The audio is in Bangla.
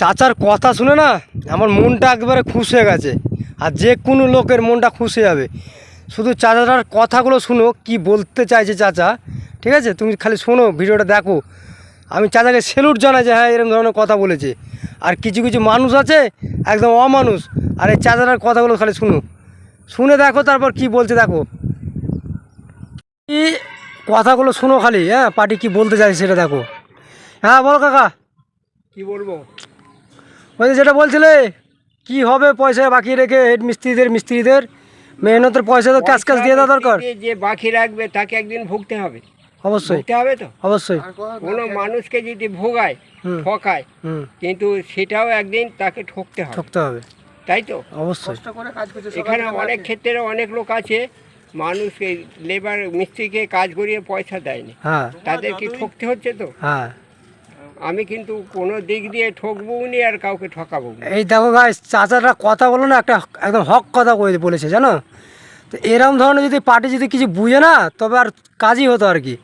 চাচার কথা শুনে না আমার মনটা একবারে খুশ হয়ে গেছে। আর যে কোনো লোকের মনটা খুশ হয়ে যাবে। শুধু চাচাটার কথাগুলো শুনো, কি বলতে চাইছে চাচা। ঠিক আছে, তুমি খালি শোনো, ভিডিওটা দেখো। আমি চাচাকে স্যালুট জানাই যে হ্যাঁ এরকম ধরনের কথা বলেছে। আর কিছু কিছু মানুষ আছে একদম অমানুষ, আর এই চাচাটার কথাগুলো খালি শুনো, শুনে দেখো তারপর কি বলছে দেখো। কি কথাগুলো শুনো খালি, হ্যাঁ পার্টি কি বলতে চাইছে সেটা দেখো। হ্যাঁ বলো কাকা। কি বলবো? ওই যে যেটা বলছিলে কি হবে পয়সা বাকি রেখে হেড মিস্ত্রিদের মেহনতের পয়সা তো ক্যাশ দিয়ে দেওয়া দরকার। যে বাকি রাখবে তাকে একদিন ভুগতে হবে। অবশ্যই ভুগতে হবে তো অবশ্যই। কোনো মানুষকে যদি ভোগায় ঠকায়, কিন্তু সেটাও একদিন তাকে ঠকতে হবে, তাই তো? অবশ্যই। এখানে অনেক ক্ষেত্রে অনেক লোক আছে মানুষকে লেবার মিস্ত্রিকে কাজ করিয়ে পয়সা দেয়নি, হ্যাঁ তাদেরকে ঠকতে হচ্ছে তো। হ্যাঁ, আমি কিন্তু কোনো দিক দিয়ে ঠকবো নি আর কাউকে ঠকাবো না। এই দেখো গাইস, চাচারা কথা বলো না, একটা একদম হক কথা বলেছে জানো তো। এরকম ধরনের যদি পার্টি যদি কিছু বুঝে না, তবে আর কাজই হতো আর কি।